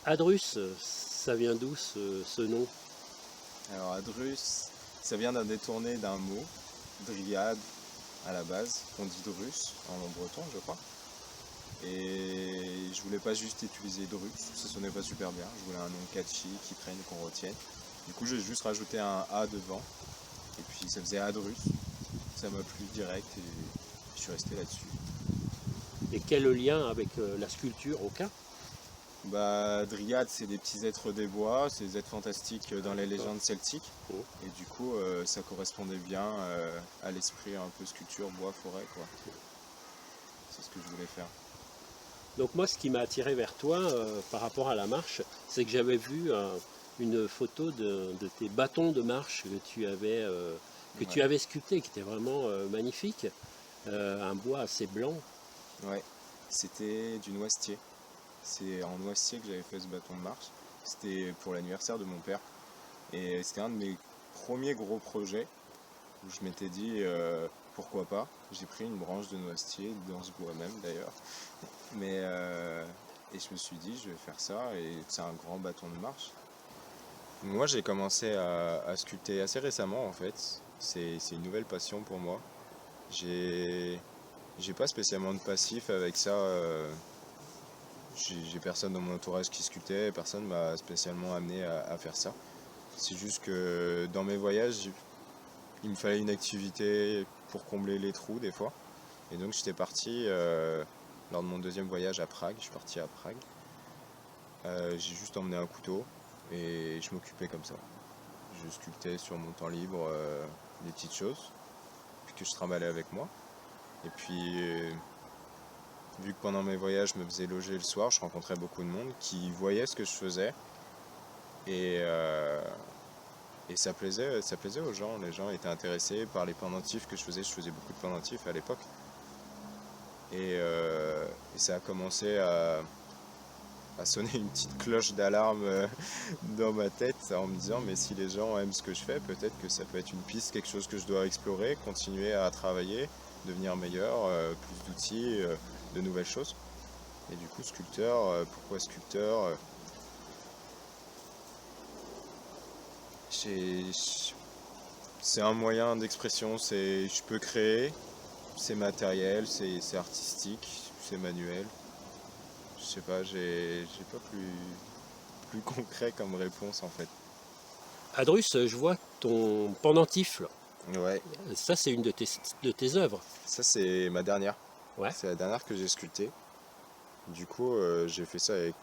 Adrus, ça vient d'où ce nom? Alors Adrus, ça vient d'un détourné d'un mot, dryade à la base, qu'on dit Drus en breton je crois. Et je voulais pas juste utiliser Drus, ça sonnait pas super bien, je voulais un nom catchy qui prenne, qu'on retienne. Du coup j'ai juste rajouté un A devant, et puis ça faisait Adrus, ça m'a plu direct et je suis resté là-dessus. Et quel lien avec la sculpture? Aucun? Bah, Dryades, c'est des petits êtres des bois, c'est des êtres fantastiques dans les légendes celtiques. Oh. Et du coup, ça correspondait bien à l'esprit un peu sculpture, bois, forêt, quoi. C'est ce que je voulais faire. Donc moi, ce qui m'a attiré vers toi par rapport à la marche, c'est que j'avais vu une photo de tes bâtons de marche que tu Ouais. avais sculpté, qui était vraiment magnifique. Un bois assez blanc. Ouais, c'était du noisetier. C'est en noisetier que j'avais fait ce bâton de marche. C'était pour l'anniversaire de mon père. Et c'était un de mes premiers gros projets où je m'étais dit pourquoi pas. J'ai pris une branche de noisetier, dans ce bois même d'ailleurs. Et je me suis dit je vais faire ça et c'est un grand bâton de marche. Moi j'ai commencé à sculpter assez récemment en fait. C'est une nouvelle passion pour moi. J'ai j'ai pas spécialement de passif avec ça. J'ai personne dans mon entourage qui sculptait, personne m'a spécialement amené à faire ça. C'est juste que dans mes voyages, il me fallait une activité pour combler les trous des fois. Et donc j'étais parti lors de mon deuxième voyage à Prague. Je suis parti à Prague. J'ai juste emmené un couteau et je m'occupais comme ça. Je sculptais sur mon temps libre des petites choses puis que je trimballais avec moi. Et puis vu que pendant mes voyages je me faisais loger le soir, je rencontrais beaucoup de monde qui voyait ce que je faisais et, euh, et ça plaisait aux gens. Les gens étaient intéressés par les pendentifs que je faisais beaucoup de pendentifs à l'époque. Et ça a commencé à sonner une petite cloche d'alarme dans ma tête en me disant mais si les gens aiment ce que je fais, peut-être que ça peut être une piste, quelque chose que je dois explorer, continuer à travailler, devenir meilleur, plus d'outils, de nouvelles choses. Et du coup sculpteur, pourquoi sculpteur j'ai- C'est un moyen d'expression, je peux créer, c'est matériel, c'est artistique, c'est manuel. Je sais pas, j'ai pas plus concret comme réponse en fait. Adrus, je vois ton pendentif, là. Ouais, Ça, c'est une de tes œuvres. ça c'est ma dernière. Ouais. C'est la dernière que j'ai sculptée. Du coup, j'ai fait ça avec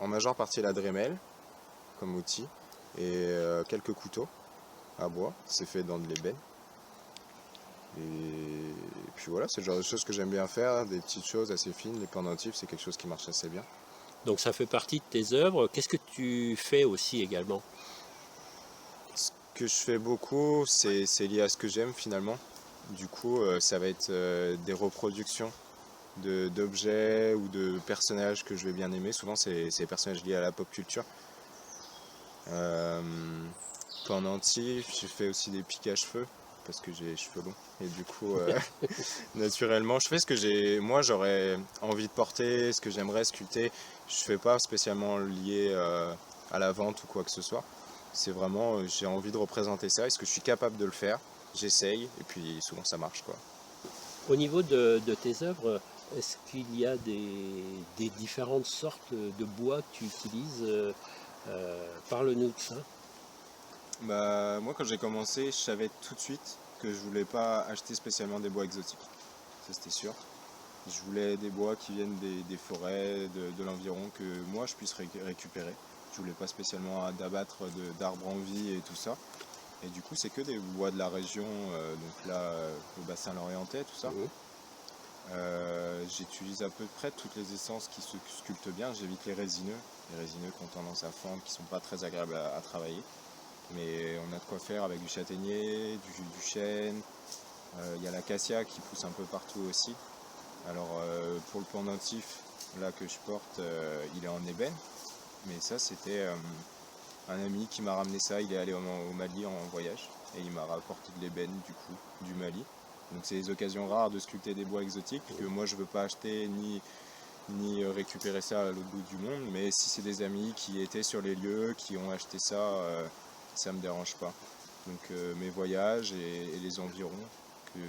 en majeure partie la Dremel comme outil et quelques couteaux à bois. C'est fait dans de l'ébène. Et puis voilà, c'est le genre de choses que j'aime bien faire, des petites choses assez fines. Les pendentifs, c'est quelque chose qui marche assez bien. Donc ça fait partie de tes œuvres. Qu'est-ce que tu fais aussi également? Ce que je fais beaucoup, c'est lié à ce que j'aime finalement. Du coup, ça va être des reproductions d'objets ou de personnages que je vais bien aimer. Souvent, c'est des personnages liés à la pop culture. Euh, Pendentif, je fais aussi des piques à cheveux parce que j'ai les cheveux longs. Et du coup, naturellement, je fais ce que moi j'aurais envie de porter, ce que j'aimerais sculpter. Je fais pas spécialement lié à la vente ou quoi que ce soit. C'est vraiment, j'ai envie de représenter ça. Est-ce que je suis capable de le faire? J'essaye et puis souvent ça marche quoi. Au niveau de tes œuvres, est-ce qu'il y a des différentes sortes de bois que tu utilises? Parle-nous de ça. Bah, moi quand j'ai commencé, je savais tout de suite que je voulais pas acheter spécialement des bois exotiques. Ça c'était sûr. Je voulais des bois qui viennent des forêts, de l'environ, que moi je puisse récupérer. Je voulais pas spécialement d'abattre d'arbres en vie et tout ça. Et du coup c'est que des bois de la région, donc là le bassin lorientais, tout ça. Mhm. J'utilise à peu près toutes les essences qui se sculptent bien. J'évite les résineux qui ont tendance à fendre, qui sont pas très agréables à travailler. Mais on a de quoi faire avec du châtaignier, du chêne. Il y a l'acacia qui pousse un peu partout aussi. Alors pour le pendentif là que je porte, il est en ébène. Mais ça c'était un ami qui m'a ramené ça. Il est allé au Mali en voyage et il m'a rapporté de l'ébène du coup du Mali. Donc c'est des occasions rares de sculpter des bois exotiques que moi je veux pas acheter ni ni récupérer ça à l'autre bout du monde, mais si c'est des amis qui étaient sur les lieux, qui ont acheté ça, ça me dérange pas. Donc mes voyages et les environs que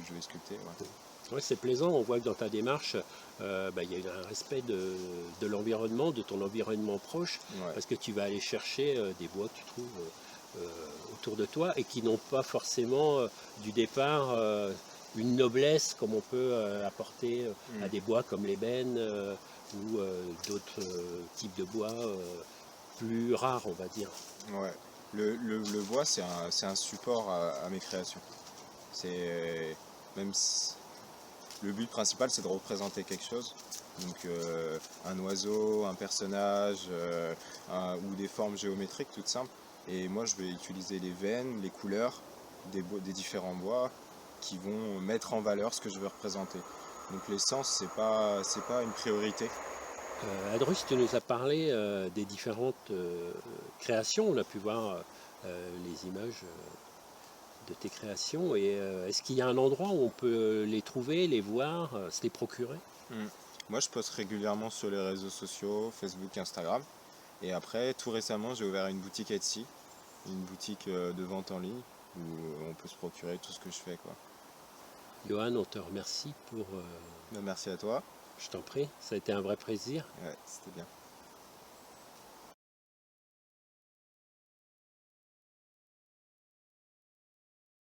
je vais sculpter. Ouais. Ouais, c'est plaisant, on voit que dans ta démarche, il y a un respect de l'environnement, de ton environnement proche, Ouais. parce que tu vas aller chercher des bois que tu trouves autour de toi et qui n'ont pas forcément du départ une noblesse comme on peut apporter à des bois comme l'ébène ou d'autres types de bois plus rares, on va dire. Ouais. Le bois, c'est un support à mes créations. C'est même si- Le but principal, c'est de représenter quelque chose. Donc un oiseau, un personnage, ou des formes géométriques toutes simples. Et moi, je vais utiliser les veines, les couleurs des différents bois qui vont mettre en valeur ce que je veux représenter. Donc l'essence, c'est pas une priorité. Adrus, tu nous as parlé des différentes créations. On a pu voir les images de tes créations. Et est-ce qu'il y a un endroit où on peut les trouver, les voir, se les procurer? Mm. Moi, je poste régulièrement sur les réseaux sociaux, Facebook, Instagram. Et après, tout récemment, j'ai ouvert une boutique Etsy, une boutique de vente en ligne où on peut se procurer tout ce que je fais, quoi. Johan, on te remercie pour... Ben, merci à toi. je t'en prie, ça a été un vrai plaisir. Ouais, c'était bien.